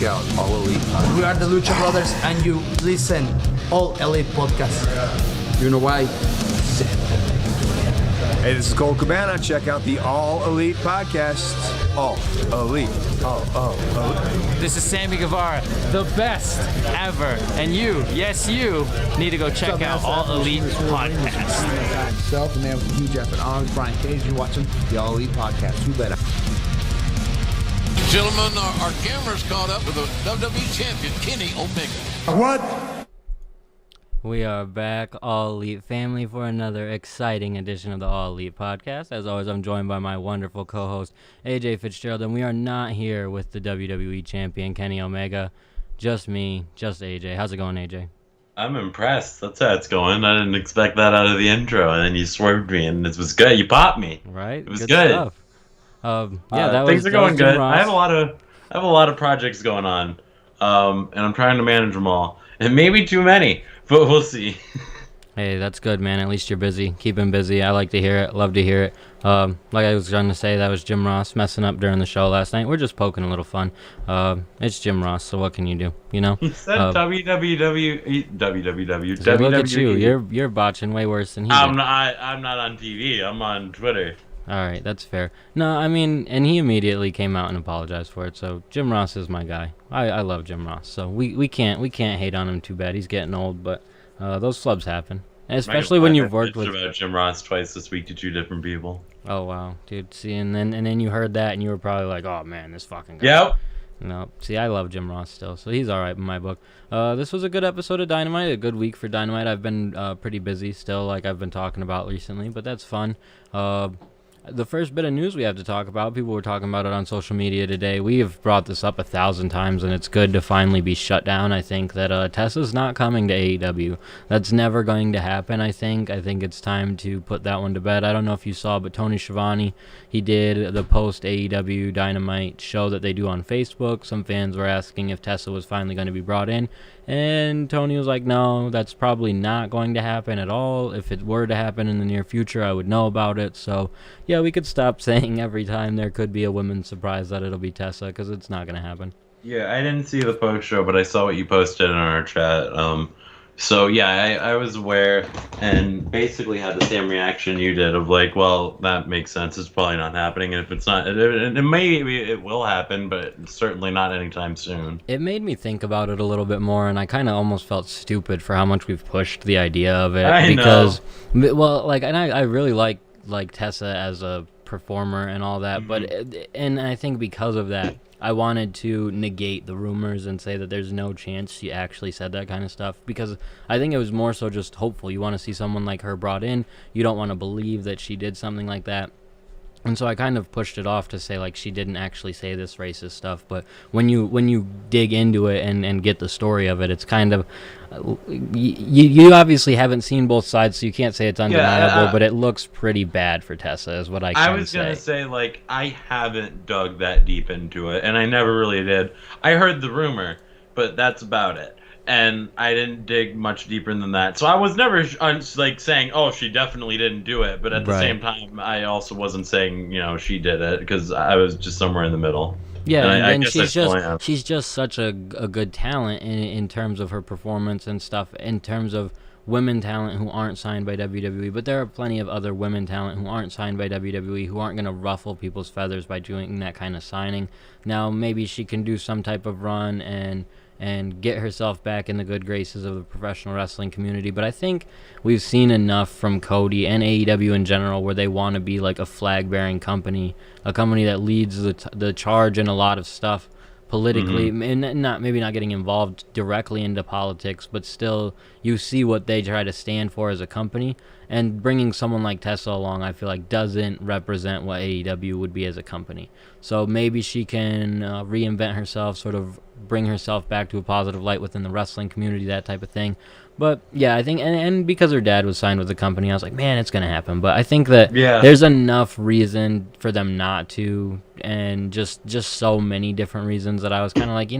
out All Elite. We are the Lucha Brothers, and you listen All Elite Podcast. You know why? Hey, this is Cole Cabana. Check out the All Elite Podcast. All Elite. All Elite. This is Sammy Guevara, the best ever. And you, yes you, need to go check out All Elite Podcast. Myself, the man with the huge effort arms, Brian Cage. You're watching the All Elite Podcast. Who better? Gentlemen, our camera's caught up with the WWE Champion, Kenny Omega. What? We are back, All Elite family, for another exciting edition of the All Elite Podcast. As always, I'm joined by my wonderful co-host, AJ Fitzgerald, and we are not here with the WWE Champion, Kenny Omega. Just me, just AJ. How's it going, AJ? I'm impressed. That's how it's going. I didn't expect that out of the intro, and then you swerved me, and it was good. You popped me. Right? It was good. Stuff. Things are going good. I have a lot of projects going on, and I'm trying to manage them all, and maybe too many, but we'll see. Hey, that's good, man. At least you're busy. Keep him busy. I like to hear it. Love to hear it. Like I was trying to say, that was Jim Ross messing up during the show last night. We're just poking a little fun. It's Jim Ross, so what can you do? You know. He said www. So look at you. You're botching way worse than he did. I'm not on TV. I'm on Twitter. All right, that's fair. No, I mean, and he immediately came out and apologized for it. So Jim Ross is my guy. I love Jim Ross. So we can't hate on him too bad. He's getting old, but those flubs happen, and especially when you've worked with. About Jim Ross twice this week to two different people. Oh wow, dude. See, and then you heard that, and you were probably like, oh man, this fucking guy. Yep. No, see, I love Jim Ross still, so he's all right in my book. This was a good episode of Dynamite, a good week for Dynamite. I've been pretty busy still, like I've been talking about recently, but that's fun. The first bit of news we have to talk about, people were talking about it on social media today. We have brought this up 1,000 times, and it's good to finally be shut down. I think that Tessa's not coming to AEW. That's never going to happen, I think. I think it's time to put that one to bed. I don't know if you saw, but Tony Schiavone, he did the post-AEW Dynamite show that they do on Facebook. Some fans were asking if Tessa was finally going to be brought in, and Tony was like, no, that's probably not going to happen at all. If it were to happen in the near future, I would know about it. So, yeah, we could stop saying every time there could be a women's surprise that it'll be Tessa, because it's not going to happen. Yeah, I didn't see the post show, but I saw what you posted in our chat. So yeah, I was aware and basically had the same reaction you did of like, well, that makes sense. It's probably not happening, and if it's not, it will happen, but certainly not anytime soon. It made me think about it a little bit more, and I kind of almost felt stupid for how much we've pushed the idea of it. I because, know. Well, like, and I really like Tessa as a performer and all that, but and I think because of that, I wanted to negate the rumors and say that there's no chance she actually said that kind of stuff, because I think it was more so just hopeful. You want to see someone like her brought in. You don't want to believe that she did something like that. And so I kind of pushed it off to say, like, she didn't actually say this racist stuff. But when you dig into it and get the story of it, it's kind of... You obviously haven't seen both sides, so you can't say it's undeniable, but it looks pretty bad for Tessa, is what I can say. I was going to say, like, I haven't dug that deep into it, and I never really did. I heard the rumor, but that's about it. And I didn't dig much deeper than that. So I was never like saying, oh, she definitely didn't do it. But at the same time, I also wasn't saying, she did it, because I was just somewhere in the middle. Yeah, and she's just such a good talent in terms of her performance and stuff, in terms of women talent who aren't signed by WWE. But there are plenty of other women talent who aren't signed by WWE who aren't going to ruffle people's feathers by doing that kind of signing. Now, maybe she can do some type of run and get herself back in the good graces of the professional wrestling community. But I think we've seen enough from Cody and AEW in general where they want to be like a flag-bearing company, a company that leads the charge in a lot of stuff politically, and maybe not getting involved directly into politics, but still you see what they try to stand for as a company. And bringing someone like Tessa along, I feel like, doesn't represent what AEW would be as a company. So maybe she can reinvent herself, sort of bring herself back to a positive light within the wrestling community, that type of thing. But yeah, I think, and because her dad was signed with the company, I was like, man, it's going to happen. But I think that there's enough reason for them not to, and just so many different reasons that I was kind of like,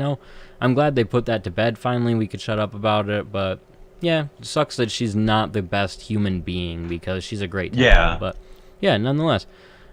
I'm glad they put that to bed. Finally, we could shut up about it, but... yeah, it sucks that she's not the best human being, because she's a great talent. Yeah. But yeah, nonetheless,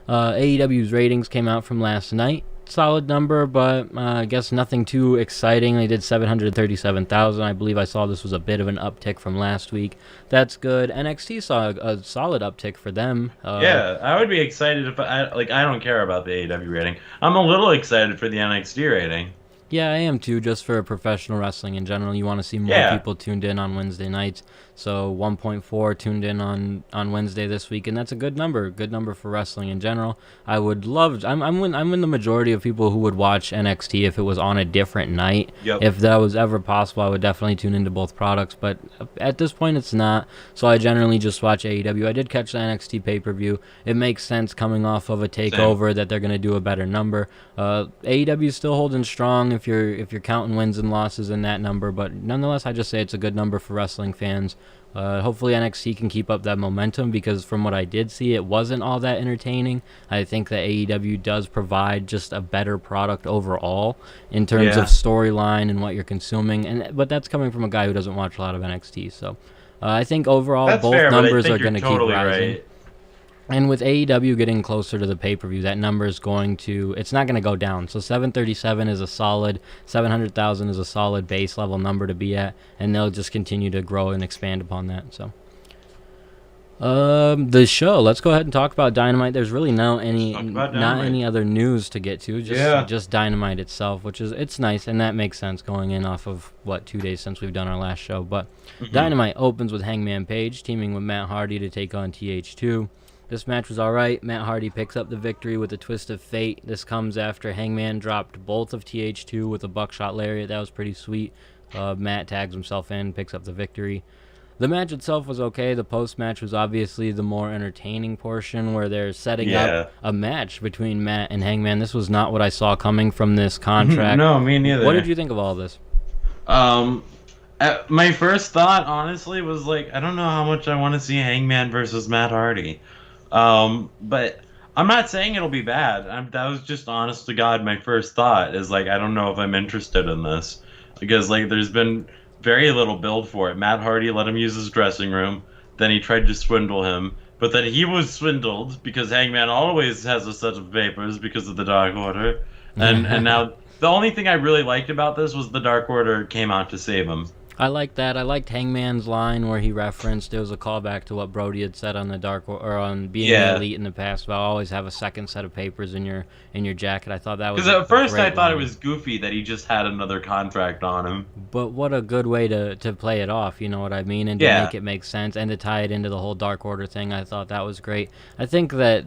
AEW's ratings came out from last night. solid number, but I guess nothing too exciting. They did 737,000. I believe I saw this was a bit of an uptick from last week. That's good. NXT saw a solid uptick for them. Yeah, I would be excited if I don't care about the AEW rating. I'm a little excited for the NXT rating. Yeah, I am too, just for professional wrestling in general. You want to see more people tuned in on Wednesday nights. So 1.4 tuned in on Wednesday this week, and that's a good number for wrestling in general. I would love. I'm in the majority of people who would watch NXT if it was on a different night. Yep. If that was ever possible, I would definitely tune into both products. But at this point, it's not. So I generally just watch AEW. I did catch the NXT pay-per-view. It makes sense coming off of a takeover that they're going to do a better number. AEW is still holding strong if you're counting wins and losses in that number, but nonetheless, I just say it's a good number for wrestling fans. Hopefully NXT can keep up that momentum, because from what I did see, it wasn't all that entertaining. I think that AEW does provide just a better product overall in terms of storyline and what you're consuming, but that's coming from a guy who doesn't watch a lot of NXT. So I think overall that's both fair, numbers are going to keep rising. Right. And with AEW getting closer to the pay-per-view, that number is it's not going to go down. So 737 is a solid, 700,000 is a solid base level number to be at, and they'll just continue to grow and expand upon that. So, the show. Let's go ahead and talk about Dynamite. There's really not any other news to get to. Just Dynamite itself, which it's nice, and that makes sense going in off of 2 days since we've done our last show. But Dynamite opens with Hangman Page teaming with Matt Hardy to take on TH2. This match was alright. Matt Hardy picks up the victory with a twist of fate. This comes after Hangman dropped both of TH2 with a buckshot lariat. That was pretty sweet. Matt tags himself in, picks up the victory. The match itself was okay. The post-match was obviously the more entertaining portion, where they're setting up a match between Matt and Hangman. This was not what I saw coming from this contract. No, me neither. What did you think of all this? My first thought, honestly, was I don't know how much I want to see Hangman versus Matt Hardy. But I'm not saying it'll be bad. That was just honest to God my first thought is I don't know if I'm interested in this, because there's been very little build for it. Matt Hardy let him use his dressing room, then he tried to swindle him, but then he was swindled because Hangman always has a set of papers because of the Dark Order, and now the only thing I really liked about this was the Dark Order came out to save him. I like that. I liked Hangman's line where he referenced, it was a callback to what Brody had said on on being the Elite in the past about always have a second set of papers in your jacket. I thought that was because at first I thought it was goofy that he just had another contract on him. But what a good way to play it off, you know what I mean, and to make it make sense and to tie it into the whole Dark Order thing. I thought that was great. I think that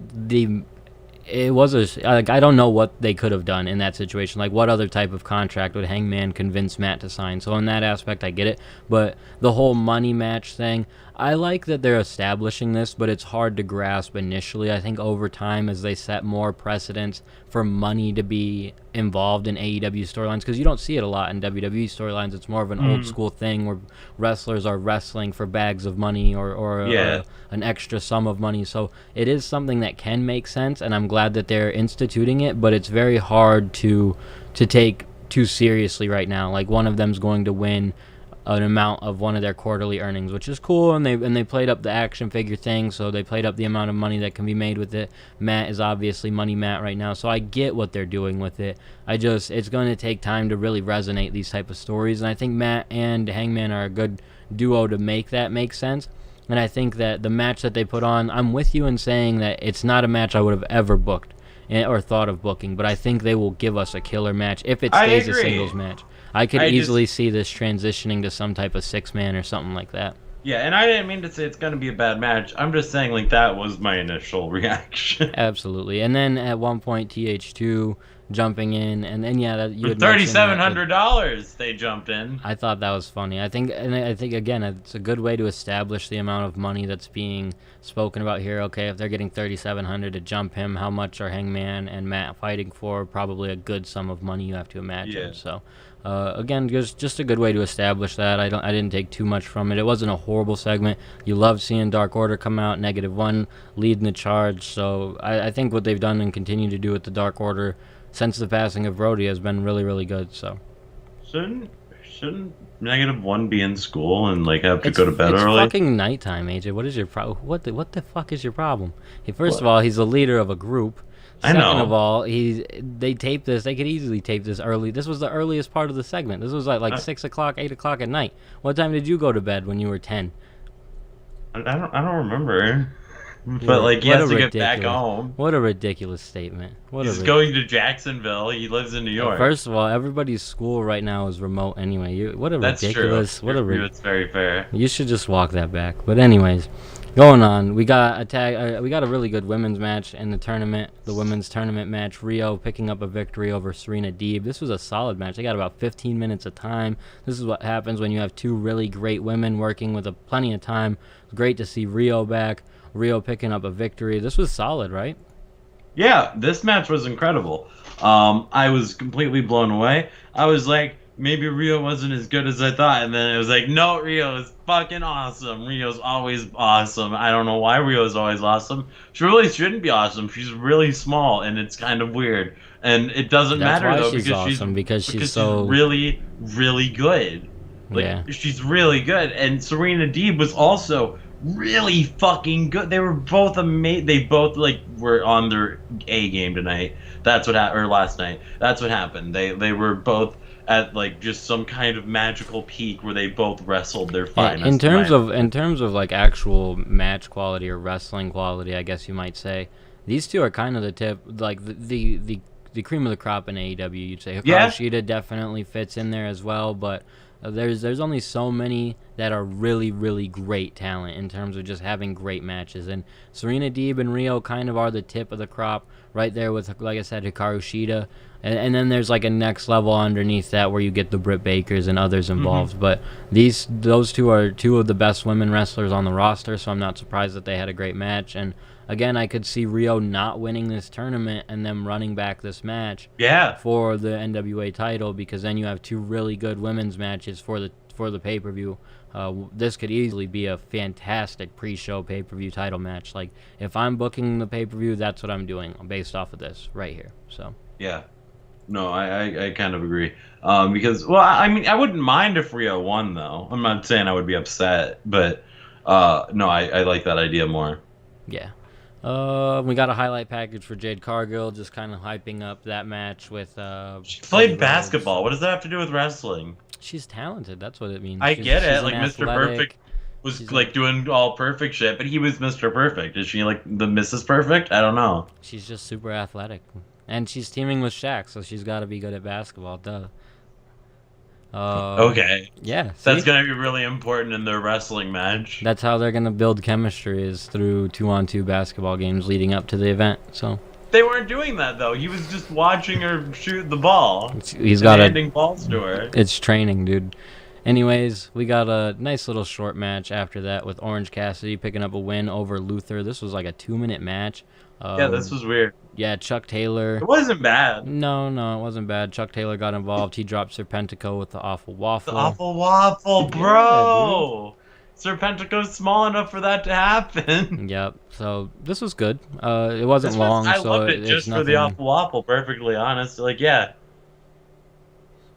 it was I don't know what they could have done in that situation. What other type of contract would Hangman convince Matt to sign? So in that aspect, I get it. But the whole money match thing, I like that they're establishing this, but it's hard to grasp initially. I think over time, as they set more precedents for money to be involved in AEW storylines, because you don't see it a lot in WWE storylines. It's more of an old school thing where wrestlers are wrestling for bags of money or an extra sum of money. So it is something that can make sense, and I'm glad that they're instituting it, but it's very hard to take too seriously right now. One of them's going to win an amount of one of their quarterly earnings, which is cool, and they played up the action figure thing, so they played up the amount of money that can be made with it. Matt is obviously Money Matt right now, so I get what they're doing with it. It's going to take time to really resonate these type of stories, and I think Matt and Hangman are a good duo to make that make sense. And I think that the match that they put on, I'm with you in saying that it's not a match I would have ever booked or thought of booking, but I think they will give us a killer match if it stays a singles match. I could easily see this transitioning to some type of 6-man or something like that. Yeah, and I didn't mean to say it's going to be a bad match. I'm just saying, that was my initial reaction. Absolutely. And then at one point, TH2 jumping in, and then you for $3,700 they jumped in. I thought that was funny. I think again, it's a good way to establish the amount of money that's being spoken about here. Okay, if they're getting $3,700 to jump him, how much are Hangman and Matt fighting for? Probably a good sum of money, you have to imagine. Yeah. So again, just a good way to establish that. I didn't take too much from it. It wasn't a horrible segment. You love seeing Dark Order come out, -1, leading the charge. So I think what they've done and continue to do with the Dark Order since the passing of Brody has been really, really good. So shouldn't -1 be in school and have to go to bed early? It's fucking nighttime, AJ. What is your problem? What the fuck is your problem? First of all, he's the leader of a group. I know. Second of all, they taped this. They could easily tape this early. This was the earliest part of the segment. This was like 6 o'clock, 8 o'clock at night. What time did you go to bed when you were 10? I don't remember. But like, he has to get back home. What a ridiculous statement. He's going to Jacksonville. He lives in New York. First of all, everybody's school right now is remote anyway. That's ridiculous. True. It's very fair. You should just walk that back. But anyways, going on, we got a really good women's match in the tournament. The women's tournament match, Rio picking up a victory over Serena Deeb. This was a solid match. They got about 15 minutes of time. This is what happens when you have two really great women working with plenty of time. Great to see Rio back. Rio picking up a victory. This was solid, right? Yeah, this match was incredible. I was completely blown away. I was like, maybe Rio wasn't as good as I thought, and then it was like, no, Rio is fucking awesome. Rio's always awesome. I don't know why Rio's always awesome. She really shouldn't be awesome. She's really small, and it's kind of weird. And it doesn't matter though, she's awesome, because she's really, really good. She's really good. And Serena Deeb was also really fucking good. They were both amazing. They both were on their A game tonight. That's what happened, or last night. That's what happened. They were both at just some kind of magical peak where they both wrestled their finest. In terms of actual match quality or wrestling quality, I guess you might say, these two are kind of the tip, the cream of the crop in AEW. You'd say Hikaru Shida definitely fits in there as well, but there's only so many that are really, really great talent in terms of just having great matches. And Serena Deeb and Rio kind of are the tip of the crop right there with, like I said, Hikaru Shida. And then there's a next level underneath that where you get the Britt Bakers and others involved. Mm-hmm. But those two are two of the best women wrestlers on the roster, so I'm not surprised that they had a great match. And again, I could see Rio not winning this tournament and them running back this match for the NWA title, because then you have two really good women's matches for the pay-per-view. This could easily be a fantastic pre-show pay-per-view title match. If I'm booking the pay-per-view, that's what I'm doing based off of this right here. So yeah. No, I kind of agree. Because, well, I mean, I wouldn't mind if Rio won, though. I'm not saying I would be upset, but no, I like that idea more. Yeah. We got a highlight package for Jade Cargill, just kind of hyping up that match with. She played basketball. What does that have to do with wrestling? She's talented. That's what it means. I get it. Mr. Perfect was doing all perfect shit, but he was Mr. Perfect. Is she the Mrs. Perfect? I don't know. She's just super athletic. And she's teaming with Shaq, so she's got to be good at basketball, duh. Okay. Yeah. See? That's going to be really important in their wrestling match. That's how they're going to build chemistry, is through 2-on-2 basketball games leading up to the event. So they weren't doing that, though. He was just watching her shoot the ball. He's got handing balls to her. It's training, dude. Anyways, we got a nice little short match after that with Orange Cassidy picking up a win over Luther. This was a 2-minute match. Yeah, this was weird. Yeah, Chuck Taylor. It wasn't bad. No, it wasn't bad. Chuck Taylor got involved. He dropped Serpentico with the Awful Waffle. The Awful Waffle, bro! Yeah, Serpentico's small enough for that to happen. Yep. So this was good. It wasn't long. I loved it just for the Awful Waffle, perfectly honest. Yeah.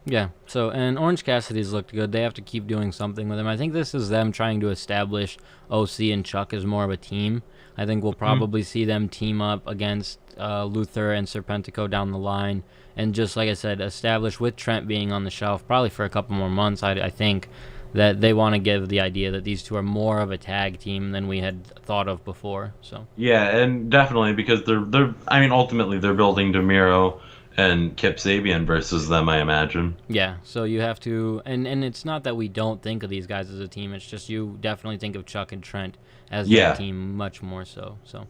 Yeah, so, and Orange Cassidy's looked good. They have to keep doing something with him. I think this is them trying to establish OC and Chuck as more of a team. I think we'll probably see them team up against Luther and Serpentico down the line. And just like I said, establish with Trent being on the shelf, probably for a couple more months, I think, that they want to give the idea that these two are more of a tag team than we had thought of before. So yeah, and definitely because ultimately they're building DeMiro and Kip Sabian versus them, I imagine. Yeah, so you have to, and it's not that we don't think of these guys as a team. It's just you definitely think of Chuck and Trent as a team much more so. So,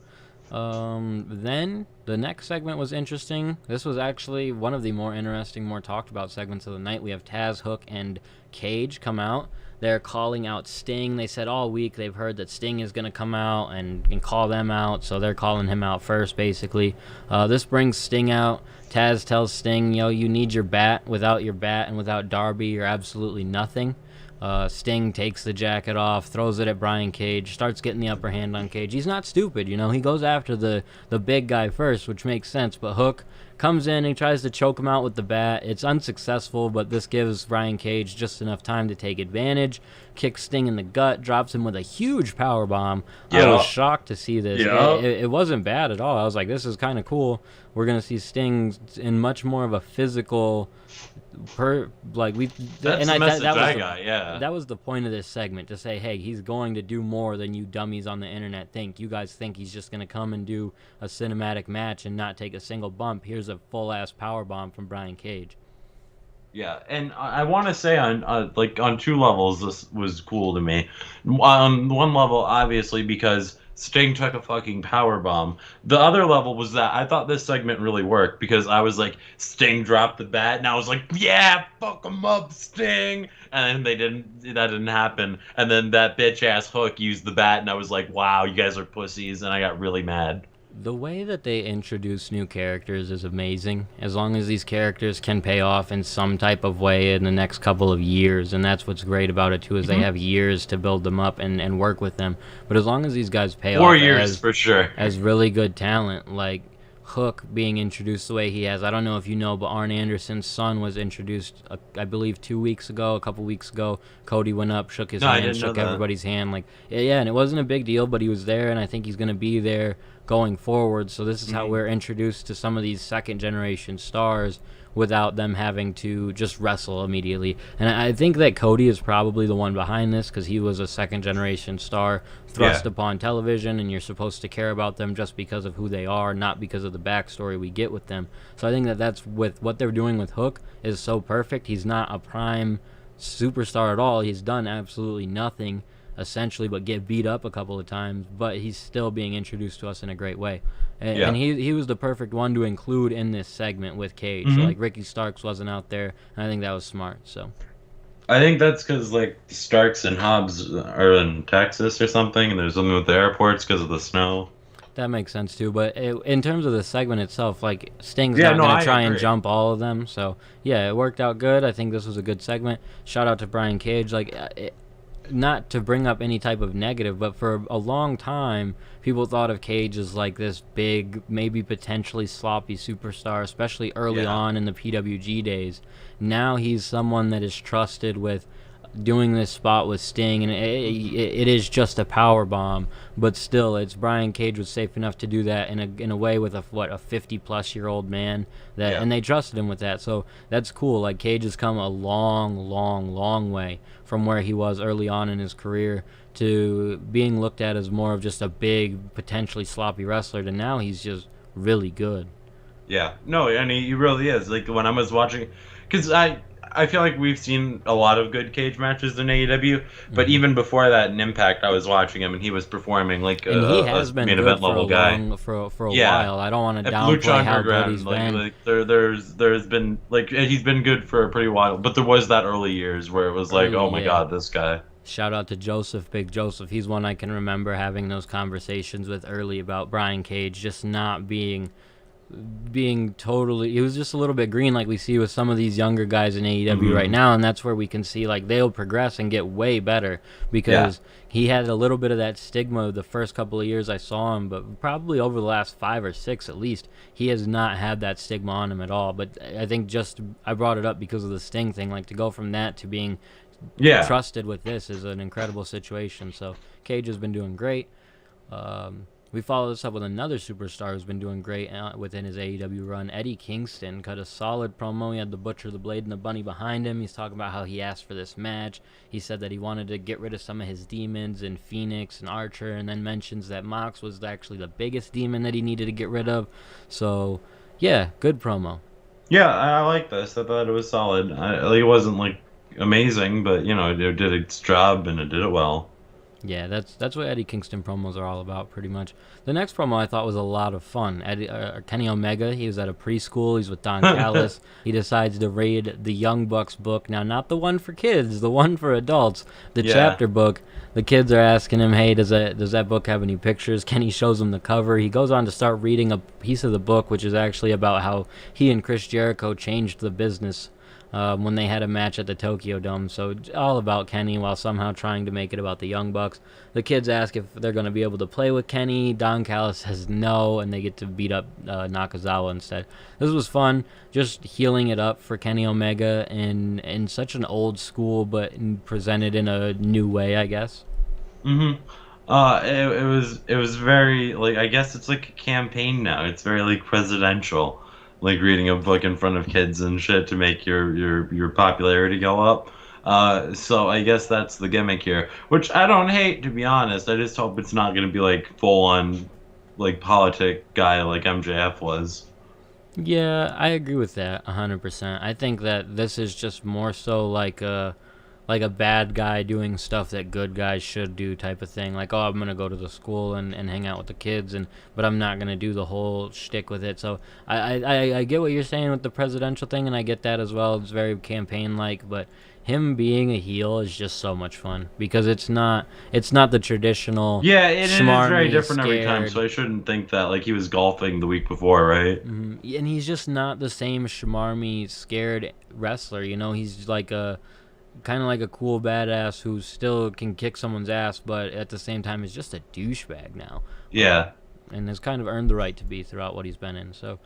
then the next segment was interesting. This was actually one of the more interesting, more talked about segments of the night. We have Taz, Hook, and Cage come out. They're calling out Sting. They said all week they've heard that Sting is going to come out and call them out, so they're calling him out first, basically. This brings Sting out. Taz tells Sting, you need your bat. Without your bat and without Darby, you're absolutely nothing. Sting takes the jacket off, throws it at Brian Cage, starts getting the upper hand on Cage. He's not stupid, he goes after the big guy first. first, which makes sense. But Hook comes in and tries to choke him out with the bat. It's unsuccessful, but this gives Brian Cage just enough time to take advantage. Kicks Sting in the gut, drops him with a huge power bomb. I was shocked to see this. It wasn't bad at all. I was like, this is kind of cool. We're gonna see Sting in much more of a physical. That was the point of this segment, to say, hey, he's going to do more than you dummies on the internet think. You guys think he's just going to come and do a cinematic match and not take a single bump. Here's a full-ass power bomb from Brian Cage. Yeah, and I want to say on two levels this was cool to me. On one level, obviously, because Sting took a fucking power bomb. The other level was that I thought this segment really worked, because I was like, Sting dropped the bat, and I was like, yeah, fuck him up, Sting. And then that didn't happen. And then that bitch ass Hook used the bat, and I was like, wow, you guys are pussies, and I got really mad. The way that they introduce new characters is amazing, as long as these characters can pay off in some type of way in the next couple of years. And that's what's great about it too, is they have years to build them up and work with them. But as long as these guys pay 4 off years for sure as really good talent, like Hook being introduced the way he has. I don't know if you know, but Arn Anderson's son was introduced, I believe, a couple weeks ago. Cody went up, shook his hand, shook everybody's hand. Like, yeah, and it wasn't a big deal, but he was there, and I think he's going to be there going forward. So this is how we're introduced to some of these second-generation stars without them having to just wrestle immediately. And I think that Cody is probably the one behind this, because he was a second-generation star thrust upon television, and you're supposed to care about them just because of who they are, not because of the backstory we get with them. So I think that that's with what they're doing with Hook is so perfect. He's not a prime superstar at all. He's done absolutely nothing essentially but get beat up a couple of times, but he's still being introduced to us in a great way. And he was the perfect one to include in this segment with Cage. Like, Ricky Starks wasn't out there, and I think that was smart. So I think that's because, like, Starks and Hobbs are in Texas or something, and there's something with the airports because of the snow. That makes sense too, but in terms of the segment itself, like, Sting's not going to try and jump all of them, so yeah, it worked out good. I think this was a good segment. Shout out to Brian Cage. Like, not to bring up any type of negative, but for a long time, people thought of Cage as like this big, maybe potentially sloppy superstar, especially early on in the PWG days. Now he's someone that is trusted with doing this spot with Sting, and it is just a power bomb, but still, it's Brian Cage was safe enough to do that in a way with a 50-plus-year-old man that, and they trusted him with that. So that's cool. Like, Cage has come a long way from where he was early on in his career to being looked at as more of just a big, potentially sloppy wrestler, to now he's just really good. Yeah, no, and he really is. Like, when I was watching, because I feel like we've seen a lot of good Cage matches in AEW, but even before that in Impact, I was watching him and he was performing like and he has been main good event level guy for a while. I don't want to downplay how good he's been. Like there's been, like, he's been good for a pretty while, but there was that early years where it was like, oh my god, this guy. Shout out to Joseph, Big Joseph. He's one I can remember having those conversations with early about Brian Cage just not being totally, he was just a little bit green, like we see with some of these younger guys in AEW right now, and that's where we can see, like, they'll progress and get way better, because he had a little bit of that stigma the first couple of years I saw him, but probably over the last 5 or 6 at least, he has not had that stigma on him at all. But I think I brought it up because of the Sting thing, like, to go from that to being trusted with this is an incredible situation. So Cage has been doing great. We follow this up with another superstar who's been doing great within his AEW run. Eddie Kingston cut a solid promo. He had the Butcher, the Blade, and the Bunny behind him. He's talking about how he asked for this match. He said that he wanted to get rid of some of his demons in Phoenix and Archer, and then mentions that Mox was actually the biggest demon that he needed to get rid of. So, yeah, good promo. Yeah, I like this. I thought it was solid. It wasn't, like, amazing, but, you know, it did its job, and it did it well. Yeah, that's what Eddie Kingston promos are all about, pretty much. The next promo I thought was a lot of fun. Kenny Omega, he was at a preschool. He's with Don Callis. He decides to raid the Young Bucks book. Now, not the one for kids, the one for adults, the chapter book. The kids are asking him, hey, does that book have any pictures? Kenny shows him the cover. He goes on to start reading a piece of the book, which is actually about how he and Chris Jericho changed the business when they had a match at the Tokyo Dome. So all about Kenny while somehow trying to make it about the Young Bucks. The kids ask if they're going to be able to play with Kenny. Don Callis says no, and they get to beat up Nakazawa instead. This was fun, just healing it up for Kenny Omega in such an old school, but presented in a new way, I guess. It was very, like, I guess it's like a campaign now. It's very like presidential, like reading a book in front of kids and shit to make your popularity go up. So I guess that's the gimmick here, which I don't hate, to be honest. I just hope it's not gonna be like full on, like, politic guy like MJF was. Yeah, I agree with that 100%. I think that this is just more so like a bad guy doing stuff that good guys should do type of thing. Like, oh, I'm gonna go to the school and hang out with the kids, but I'm not gonna do the whole shtick with it. So I get what you're saying with the presidential thing, and I get that as well. It's very campaign like, but him being a heel is just so much fun because it's not the traditional. Yeah, it is very smarmy, different every time. scared. So I shouldn't think that like he was golfing the week before, right? And he's just not the same schmarmy, scared wrestler. You know, he's like a kind of like a cool badass who still can kick someone's ass, but at the same time is just a douchebag now. Yeah. And has kind of earned the right to be throughout what he's been in. So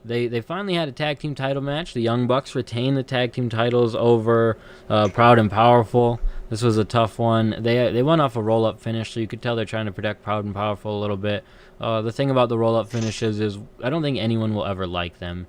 they finally had a tag team title match. The Young Bucks retained the tag team titles over Proud and Powerful. This was a tough one. They went off a roll-up finish, so you could tell they're trying to protect Proud and Powerful a little bit. The thing about the roll-up finishes is I don't think anyone will ever like them.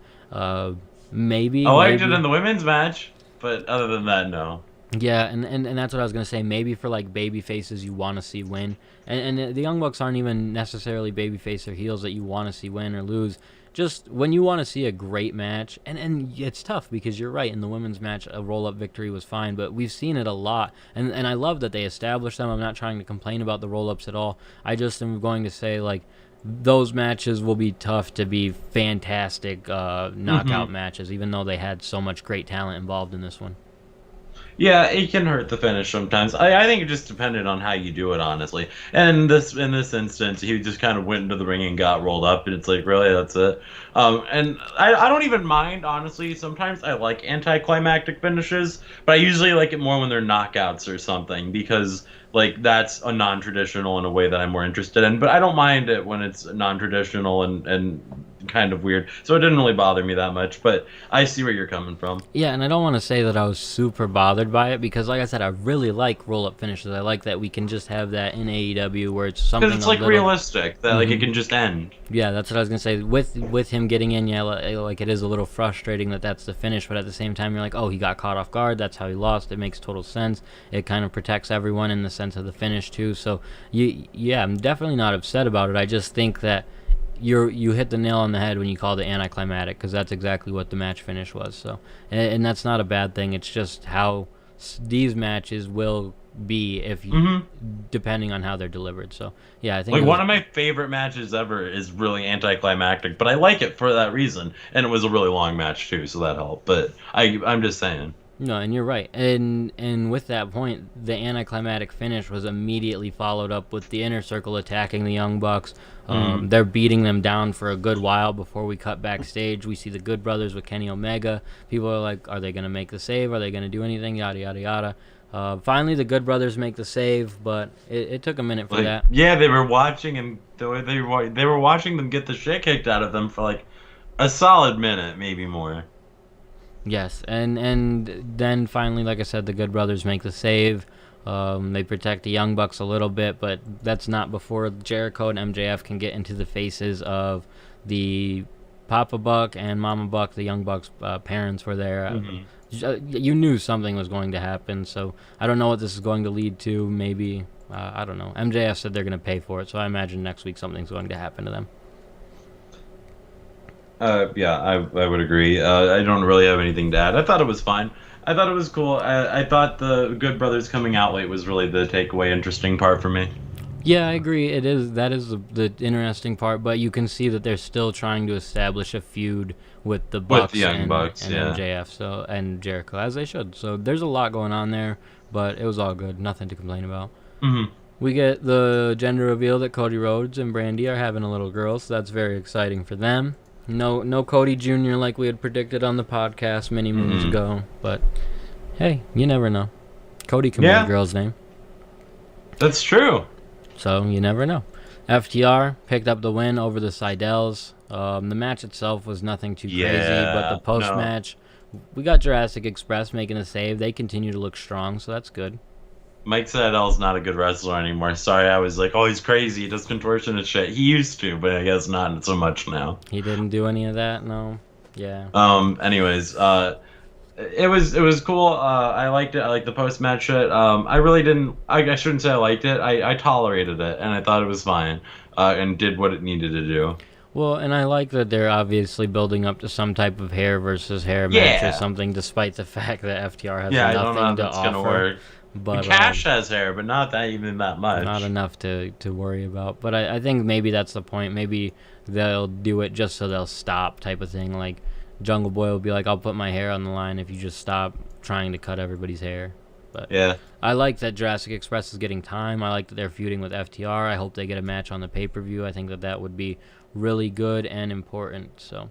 Maybe. I liked it in the women's match. But other than that, no. Yeah, and that's what I was going to say. Maybe for, like, baby faces you want to see win. And the Young Bucks aren't even necessarily baby face or heels that you want to see win or lose. Just when you want to see a great match, and it's tough because you're right, in the women's match, a roll-up victory was fine, but we've seen it a lot. And I love that they established them. I'm not trying to complain about the roll-ups at all. I just am going to say, like, those matches will be tough to be fantastic knockout matches, even though they had so much great talent involved in this one. Yeah, it can hurt the finish sometimes. I think it just depended on how you do it, honestly. And in this instance, he just kind of went into the ring and got rolled up, and it's like, really, that's it. And I don't even mind, honestly. Sometimes I like anticlimactic finishes, but I usually like it more when they're knockouts or something, because like that's a non-traditional in a way that I'm more interested in. But I don't mind it when it's non-traditional and kind of weird. So it didn't really bother me that much, but I see where you're coming from. Yeah, and I don't want to say that I was super bothered by it because, like I said, I really like roll-up finishes. I like that we can just have that in AEW where it's something because it's like realistic that like it can just end. Yeah, that's what I was gonna say. With him getting in, yeah, like it is a little frustrating that that's the finish, but at the same time, you're like, oh, he got caught off guard. That's how he lost. It makes total sense. It kind of protects everyone in the sense of the finish too. So yeah, I'm definitely not upset about it. I just think that you hit the nail on the head when you called it anticlimactic, because that's exactly what the match finish was. So, and that's not a bad thing. It's just how these matches will be if you, depending on how they're delivered. So, yeah, I think like one of my favorite matches ever is really anticlimactic, but I like it for that reason, and it was a really long match too, so that helped. But I'm just saying. No, and you're right. And with that point, the anticlimactic finish was immediately followed up with the Inner Circle attacking the Young Bucks. They're beating them down for a good while before we cut backstage. We see the Good Brothers with Kenny Omega. People are like, are they going to make the save? Are they going to do anything? Yada, yada, yada. Finally, the Good Brothers make the save, but it took a minute for that. Yeah, they were watching him. They were watching them get the shit kicked out of them for like a solid minute, maybe more. Yes, and then finally, like I said, the Good Brothers make the save. They protect the Young Bucks a little bit, but that's not before Jericho and MJF can get into the faces of the Papa Buck and Mama Buck. The Young Bucks' parents were there. You knew something was going to happen, so I don't know what this is going to lead to. Maybe, I don't know. MJF said they're going to pay for it, so I imagine next week something's going to happen to them. Yeah, I would agree. I don't really have anything to add. I thought it was fine. I thought it was cool. I thought the Good Brothers coming out late was really the takeaway interesting part for me. Yeah, I agree. It is. That is the interesting part, but you can see that they're still trying to establish a feud with the Bucks, with the Young Bucks, and MJF, and Jericho, as they should. So there's a lot going on there, but it was all good. Nothing to complain about. We get the gender reveal that Cody Rhodes and Brandy are having a little girl, so that's very exciting for them. No Cody Jr. like we had predicted on the podcast many moons ago. But hey, you never know. Cody can be a girl's name. That's true. So you never know. FTR picked up the win over the Seidel's. The match itself was nothing too crazy, but the post-match, we got Jurassic Express making a save. They continue to look strong, so that's good. Mike Seidel's not a good wrestler anymore. Sorry, I was like, oh, he's crazy. He does contortion and shit. He used to, but I guess not so much now. He didn't do any of that, no. Yeah. Anyways, it was cool. I liked it. I liked the post match shit. I really didn't. I shouldn't say I liked it. I tolerated it, and I thought it was fine, and did what it needed to do. Well, and I like that they're obviously building up to some type of hair versus hair match or something, despite the fact that FTR has nothing I don't know if to that's offer. gonna work. But Cash has hair, but not that much. Not enough to worry about. But I think maybe that's the point. Maybe they'll do it just so they'll stop, type of thing. Like Jungle Boy will be like, "I'll put my hair on the line if you just stop trying to cut everybody's hair." But yeah, I like that Jurassic Express is getting time. I like that they're feuding with FTR. I hope they get a match on the pay-per-view. I think that would be really good and important. So.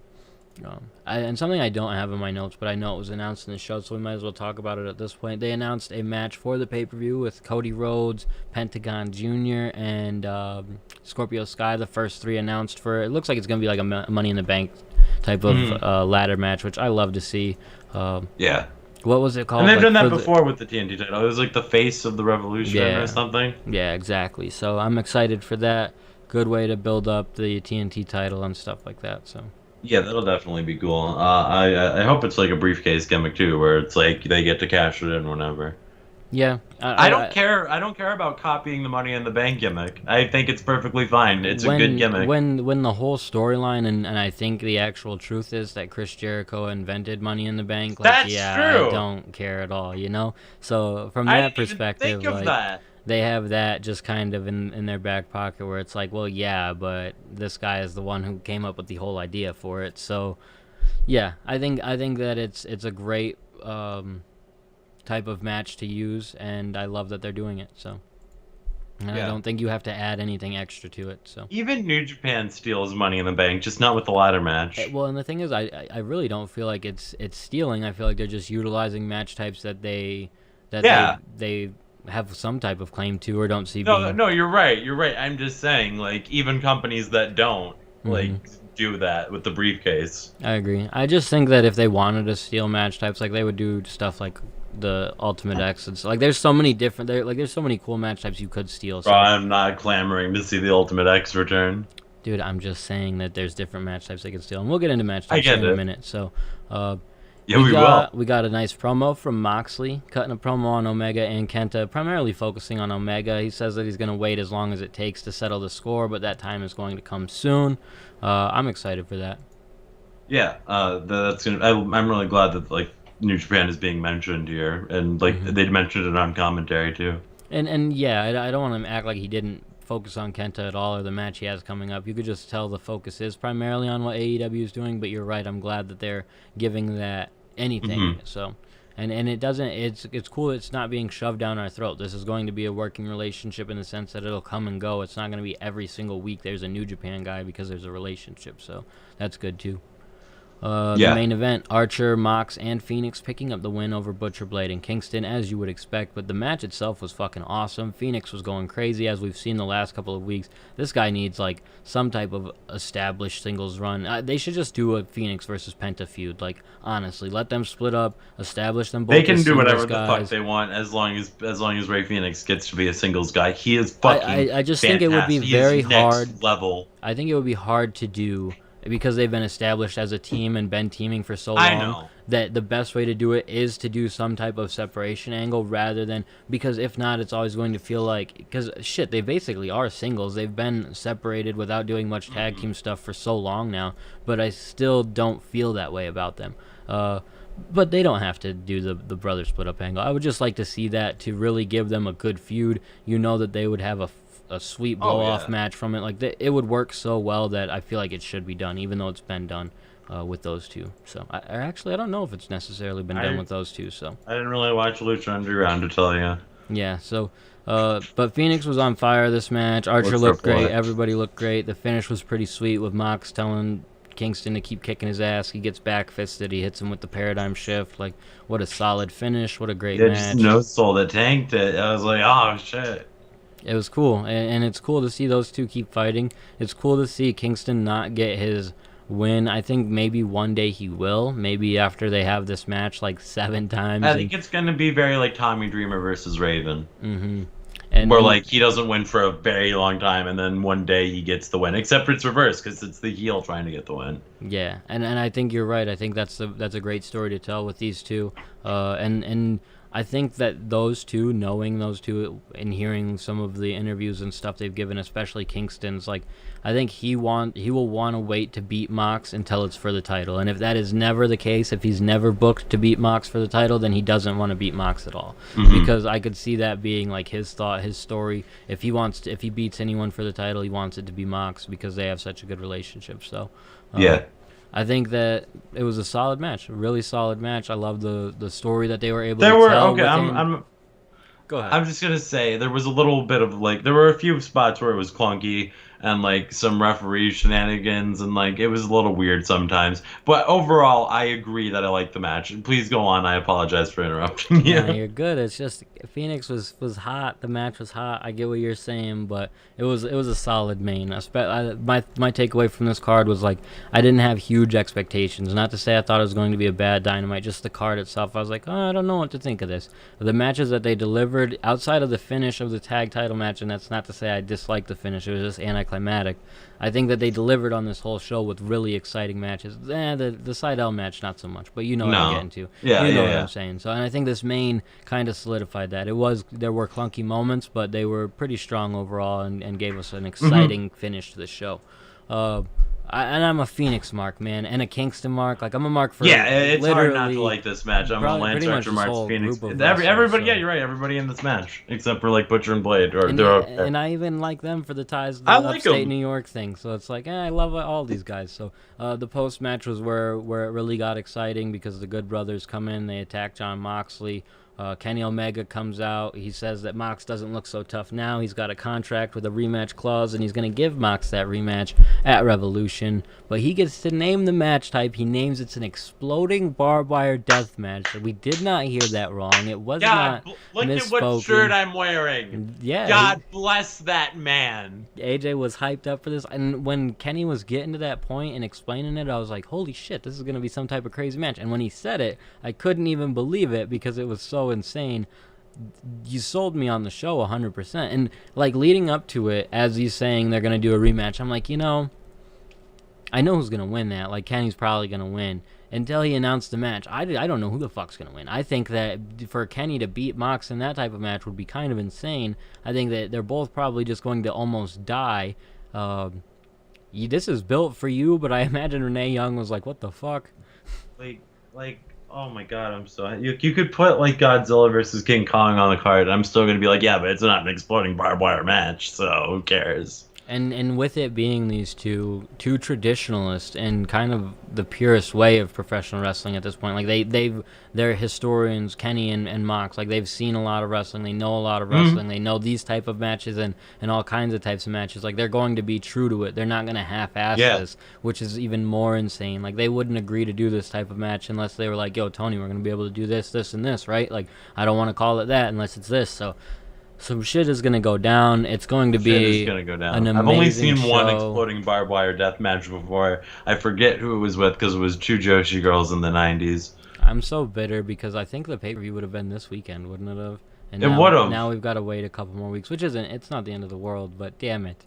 And something I don't have in my notes, but I know it was announced in the show, so we might as well talk about it at this point. They announced a match for the pay-per-view with Cody Rhodes, Pentagon Jr., and Scorpio Sky. The first three announced for it. Looks like it's going to be like a Money in the Bank type of ladder match, which I love to see. Yeah. What was it called? And they've done that before with the TNT title. It was like the face of the Revolution or something. Yeah, exactly. So I'm excited for that. Good way to build up the TNT title and stuff like that. So. Yeah, that'll definitely be cool. I hope it's like a briefcase gimmick too, where it's like they get to cash it in whenever. Yeah, I don't care. I don't care about copying the Money in the Bank gimmick. I think it's perfectly fine. It's a good gimmick. When the whole storyline and I think the actual truth is that Chris Jericho invented Money in the Bank. Like, That's true. I don't care at all. So from that perspective, even think of that. They have that just kind of in their back pocket where it's like, well, yeah, but this guy is the one who came up with the whole idea for it. So, yeah, I think that it's a great type of match to use, and I love that they're doing it. So, I don't think you have to add anything extra to it. So even New Japan steals Money in the Bank, just not with the ladder match. Well, and the thing is, I really don't feel like it's stealing. I feel like they're just utilizing match types that they have some type of claim to or don't see. No, you're right. I'm just saying, like, even companies that don't do that with the briefcase. I agree. I just think that if they wanted to steal match types, like they would do stuff like the Ultimate X. It's like there's so many different. There's so many cool match types you could steal. So. Bro, I'm not clamoring to see the Ultimate X return. Dude, I'm just saying that there's different match types they could steal, and we'll get into match types in a minute. So. We got a nice promo from Moxley, cutting a promo on Omega and Kenta, primarily focusing on Omega. He says that he's going to wait as long as it takes to settle the score, but that time is going to come soon. I'm excited for that. Yeah, that's gonna. I'm really glad that like New Japan is being mentioned here, and like they mentioned it on commentary too. And yeah, I don't want to act like he didn't focus on Kenta at all or the match he has coming up. You could just tell the focus is primarily on what AEW is doing, but you're right. I'm glad that they're giving that anything. So, and it doesn't. It's cool. It's not being shoved down our throat. This is going to be a working relationship in the sense that it'll come and go. It's not going to be every single week there's a New Japan guy because there's a relationship. So that's good too. The main event, Archer, Mox, and Phoenix picking up the win over Butcher Blade and Kingston, as you would expect, but the match itself was fucking awesome. Phoenix was going crazy, as we've seen the last couple of weeks. This guy needs, like, some type of established singles run. They should just do a Phoenix versus Penta feud, like, honestly. Let them split up, establish them both. They can do whatever the fuck they want as long as Rey Phoenix gets to be a singles guy. He is fucking I just fantastic. think it would be very hard. Next level. I think it would be hard to do because they've been established as a team and been teaming for so long. I know. That the best way to do it is to do some type of separation angle rather than, because if not, it's always going to feel like, because shit, they basically are singles. They've been separated without doing much tag team stuff for so long now, but I still don't feel that way about them. But they don't have to do the brother split up angle. I would just like to see that to really give them a good feud. You know that they would have a sweet blow-off match from it. Like it would work so well that I feel like it should be done, even though it's been done with those two. So I don't know if it's necessarily been done with those two. So I didn't really watch Lucha Underground to tell you. Yeah. So, but Phoenix was on fire this match. Archer looked great. Everybody looked great. The finish was pretty sweet with Mox telling Kingston to keep kicking his ass. He gets back fisted. He hits him with the paradigm shift. Like, what a solid finish. What a great Yeah, match. just no soul that tanked it. I was like, oh shit. It was cool, and it's cool to see those two keep fighting. It's cool to see Kingston not get his win. I think maybe one day he will. Maybe after they have this match like 7 times. I think it's gonna be very like Tommy Dreamer versus Raven. Mm-hmm. Where like he doesn't win for a very long time, and then one day he gets the win. Except it's reversed because it's the heel trying to get the win. Yeah, and I think you're right. I think that's a great story to tell with these two, and I think that those two, knowing those two and hearing some of the interviews and stuff they've given, especially Kingston's, like, I think he will want to wait to beat Mox until it's for the title. And if that is never the case, if he's never booked to beat Mox for the title, then he doesn't want to beat Mox at all. Mm-hmm. Because I could see that being like his thought, his story. If he beats anyone for the title, he wants it to be Mox because they have such a good relationship. So yeah. I think that it was a solid match, a really solid match. I love the story that they were able to tell. Okay, Go ahead. I'm just gonna say there was a little bit of like there were a few spots where it was clunky and like some referee shenanigans and like it was a little weird sometimes. But overall, I agree that I like the match. Please go on. I apologize for interrupting you. No, you're good. It's just Phoenix was hot. The match was hot. I get what you're saying, but it was a solid main. My takeaway from this card was like I didn't have huge expectations. Not to say I thought it was going to be a bad Dynamite. Just the card itself, I was like, oh, I don't know what to think of this. The matches that they delivered outside of the finish of the tag title match, and that's not to say I disliked the finish. It was just anticlimactic. I think that they delivered on this whole show with really exciting matches. The Seidel match, not so much, but you know what I'm getting to. Yeah, you know what I'm saying. So, and I think this main kind of solidified that. There were clunky moments, but they were pretty strong overall and gave us an exciting finish to the show. And I'm a Phoenix mark, man, and a Kingston mark. Like I'm a mark for it's hard not to like this match. I'm a Lance Archer mark, Phoenix. Everybody, yeah, you're right. Everybody in this match except for like Butcher and Blade, and I even like them for the ties to the upstate New York thing. So it's like, I love all these guys. So the post match was where it really got exciting because the Good Brothers come in, they attack Jon Moxley. Kenny Omega comes out. He says that Mox doesn't look so tough now. He's got a contract with a rematch clause, and he's going to give Mox that rematch at Revolution. But he gets to name the match type. He names it's an exploding barbed wire death match. We did not hear that wrong. It was not look misspoken. at what shirt I'm wearing. Yeah, God bless that man. AJ was hyped up for this, and when Kenny was getting to that point and explaining it, I was like, holy shit, this is going to be some type of crazy match. And when he said it, I couldn't even believe it because it was so insane. You sold me on the show 100%. And like leading up to it, as he's saying they're going to do a rematch, I'm like, I know who's going to win that. Like Kenny's probably going to win. Until he announced the match, I don't know who the fuck's going to win. I think that for Kenny to beat Mox in that type of match would be kind of insane. I think that they're both probably just going to almost die. This is built for you, but I imagine Renee Young was like, what the fuck? Like oh my god, I'm so... You could put, like, Godzilla versus King Kong on the card, and I'm still going to be like, yeah, but it's not an exploding barbed wire match, so who cares? And with it being these two traditionalists and kind of the purest way of professional wrestling at this point, like they're historians, Kenny and Mox, like they've seen a lot of wrestling, they know a lot of wrestling, they know these type of matches and all kinds of types of matches. Like they're going to be true to it. They're not going to half-ass this, which is even more insane. Like they wouldn't agree to do this type of match unless they were like, yo, Tony, we're going to be able to do this, this, and this, right? Like I don't want to call it that unless it's this. So some shit is going to go down. It's going to be go down. an amazing I've only seen show. one exploding barbed wire death match before. I forget who it was with because it was two Joshi girls in the 90s. I'm so bitter because I think the pay-per-view would have been this weekend, wouldn't it have? And it would have. Now we've got to wait a couple more weeks, which it's not the end of the world, but damn it.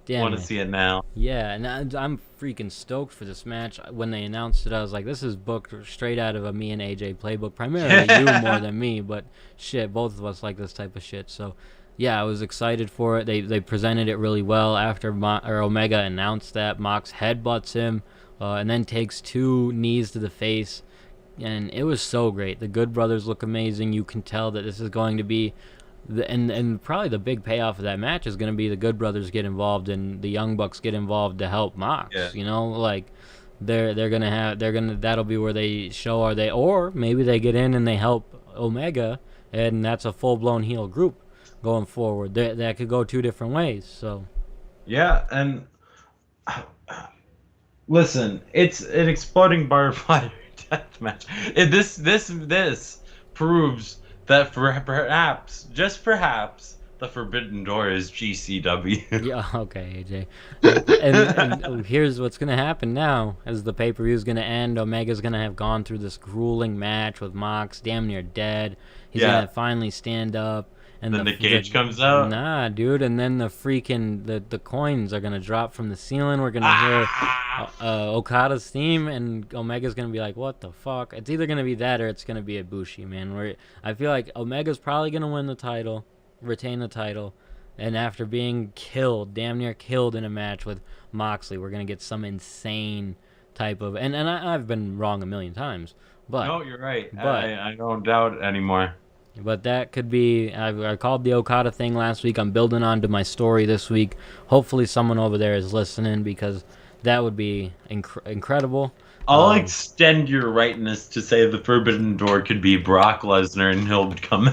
I want to see it now. Yeah, and I'm freaking stoked for this match. When they announced it, I was like, this is booked straight out of a me and AJ playbook. Primarily you more than me, but shit, both of us like this type of shit. So, yeah, I was excited for it. They presented it really well. After Omega announced that, Mox headbutts him and then takes 2 knees to the face. And it was so great. The Good Brothers look amazing. You can tell that this is going to be... And probably the big payoff of that match is going to be the Good Brothers get involved and the Young Bucks get involved to help Mox. Yeah. Like that'll be where they show or maybe they get in and they help Omega, and that's a full blown heel group going forward. That could go 2 different ways. So yeah, and Listen, it's an exploding barbwire death match. This proves that perhaps, just perhaps, the Forbidden Door is GCW. Yeah, okay, AJ. And here's what's gonna happen now: as the pay-per-view is gonna end, Omega's gonna have gone through this grueling match with Mox, damn near dead. He's Yeah. gonna finally stand up, and Then the cage comes out. Nah, dude, and then the freaking the coins are gonna drop from the ceiling. We're gonna hear Okada's theme, and Omega's gonna be like, "What the fuck?" It's either gonna be that or it's gonna be Ibushi, man. I feel like Omega's probably gonna win the title, retain the title. And after being killed, damn near killed in a match with Moxley, we're going to get some insane type of... And I've been wrong a million times. But No, you're right. But, I don't doubt anymore. But that could be... I called the Okada thing last week. I'm building onto my story this week. Hopefully someone over there is listening because that would be incredible. I'll extend your rightness to say the Forbidden Door could be Brock Lesnar and he'll become...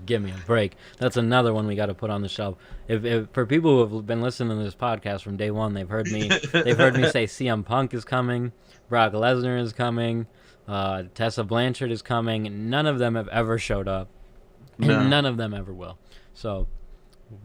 Give me a break. That's another one we got to put on the shelf. If for people who have been listening to this podcast from day one, they've heard me say CM Punk is coming, Brock Lesnar is coming, Tessa Blanchard is coming. None of them have ever showed up, and none of them ever will. So,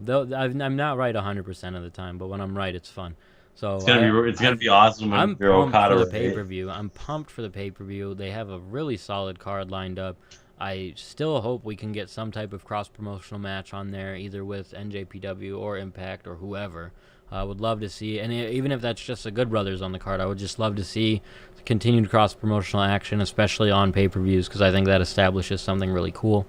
I'm not right 100% of the time, but when I'm right, it's fun. So it's gonna be awesome when you're Okada for the pay-per-view. I'm pumped for the pay-per-view. They have a really solid card lined up. I still hope we can get some type of cross-promotional match on there, either with NJPW or Impact or whoever. I would love to see, and even if that's just the Good Brothers on the card, I would just love to see continued cross-promotional action, especially on pay-per-views, because I think that establishes something really cool.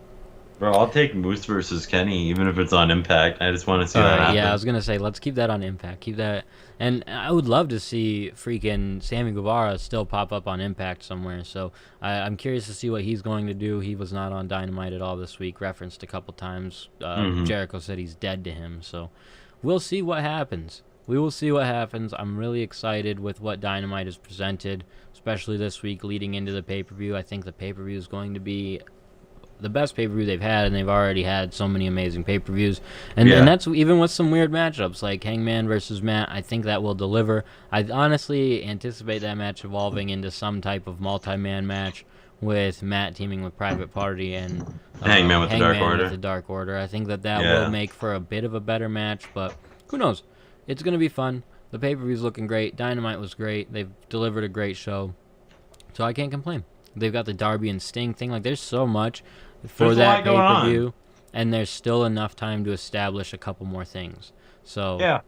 Bro, I'll take Moose versus Kenny, even if it's on Impact. I just want to see that happen. Yeah, I was going to say, let's keep that on Impact. Keep that. And I would love to see freaking Sammy Guevara still pop up on Impact somewhere. So I'm curious to see what he's going to do. He was not on Dynamite at all this week, referenced a couple times. Jericho said he's dead to him. So we'll see what happens. We will see what happens. I'm really excited with what Dynamite has presented, especially this week leading into the pay-per-view. I think the pay-per-view is going to be the best pay-per-view they've had, and they've already had so many amazing pay-per-views. And that's even with some weird matchups like Hangman versus Matt. I think that will deliver. I honestly anticipate that match evolving into some type of multi-man match with Matt teaming with Private Party and Hangman with the Dark Order. I think that will make for a bit of a better match, but who knows? It's going to be fun. The pay-per-view's looking great. Dynamite was great. They've delivered a great show, so I can't complain. They've got the Darby and Sting thing. Like, there's so much for that pay-per-view, and there's still enough time to establish a couple more things. So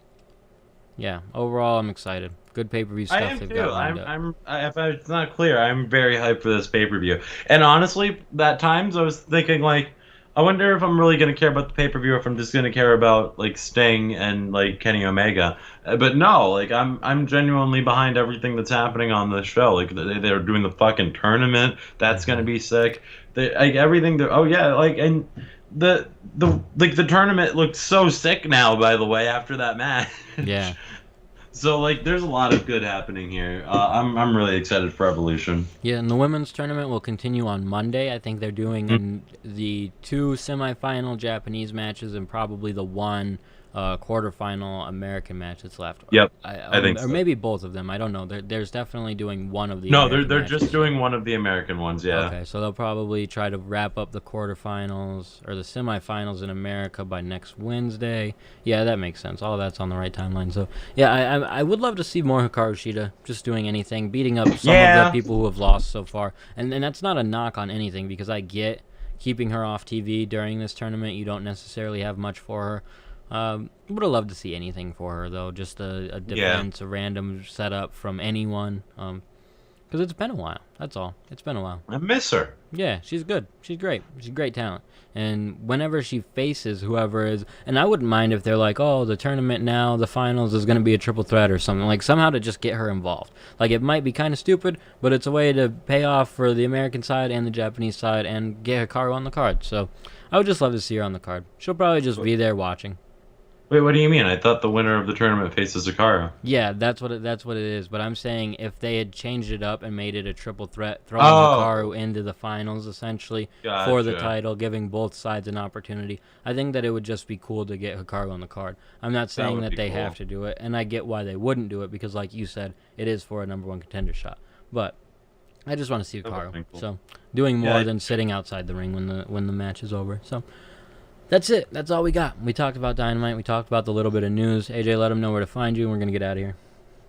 yeah. Overall, I'm excited. Good pay-per-view stuff. I am too. If it's not clear, I'm very hyped for this pay-per-view. And honestly, at times I was thinking like, I wonder if I'm really gonna care about the pay-per-view, or if I'm just gonna care about like Sting and like Kenny Omega. But no, like I'm genuinely behind everything that's happening on the show. Like they're doing the fucking tournament. That's gonna be sick. Like everything. And the tournament looked so sick now. By the way, after that match. Yeah. So like, there's a lot of good happening here. I'm really excited for Evolution. Yeah, and the women's tournament will continue on Monday. I think they're doing the 2 semifinal Japanese matches and probably the 1 quarterfinal American match that's left. Yep, I think so. Or maybe both of them. I don't know. There's definitely doing one of the. No, they're just doing one of the American ones. Yeah. Okay, so they'll probably try to wrap up the quarterfinals or the semifinals in America by next Wednesday. Yeah, that makes sense. All of that's on the right timeline. So yeah, I would love to see more Hikaru Shida just doing anything, beating up some of the people who have lost so far. And that's not a knock on anything, because I get keeping her off TV during this tournament. You don't necessarily have much for her. Would have loved to see anything for her, though. Just a defense, a random setup from anyone. Because it's been a while. That's all. It's been a while. I miss her. Yeah, she's good. She's great. She's a great talent. And whenever she faces whoever is... And I wouldn't mind if they're like, oh, the tournament now, the finals is going to be a triple threat or something. Like, somehow to just get her involved. Like, it might be kind of stupid, but it's a way to pay off for the American side and the Japanese side and get Hikaru on the card. So, I would just love to see her on the card. She'll probably just be there watching. Wait, what do you mean? I thought the winner of the tournament faces Hikaru. Yeah, that's what it is. But I'm saying if they had changed it up and made it a triple threat, throwing Oh. Hikaru into the finals essentially for the title, giving both sides an opportunity, I think that it would just be cool to get Hikaru on the card. I'm not saying that they have to do it, and I get why they wouldn't do it because, like you said, it is for a number one contender shot. But I just want to see Hikaru. Cool. So doing more than sitting outside the ring when the match is over. So. That's it. That's all we got. We talked about Dynamite. We talked about the little bit of news. AJ, let them know where to find you, and we're going to get out of here.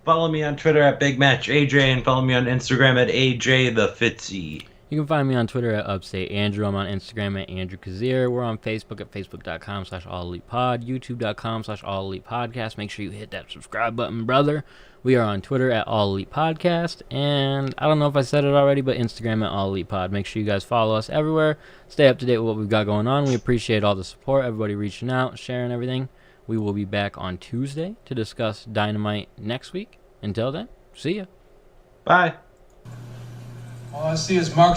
Follow me on Twitter at BigMatchAJ, and follow me on Instagram at AJTheFitzy. You can find me on Twitter at UpstateAndrew. I'm on Instagram at Andrew Kazir. We're on Facebook at Facebook.com/AllElitePod, YouTube.com/AllElitePodcast. Make sure you hit that subscribe button, brother. We are on Twitter at AllElitePodcast. And I don't know if I said it already, but Instagram at AllElitePod. Make sure you guys follow us everywhere. Stay up to date with what we've got going on. We appreciate all the support, everybody reaching out, sharing everything. We will be back on Tuesday to discuss Dynamite next week. Until then, see ya. Bye. All I see is Mark's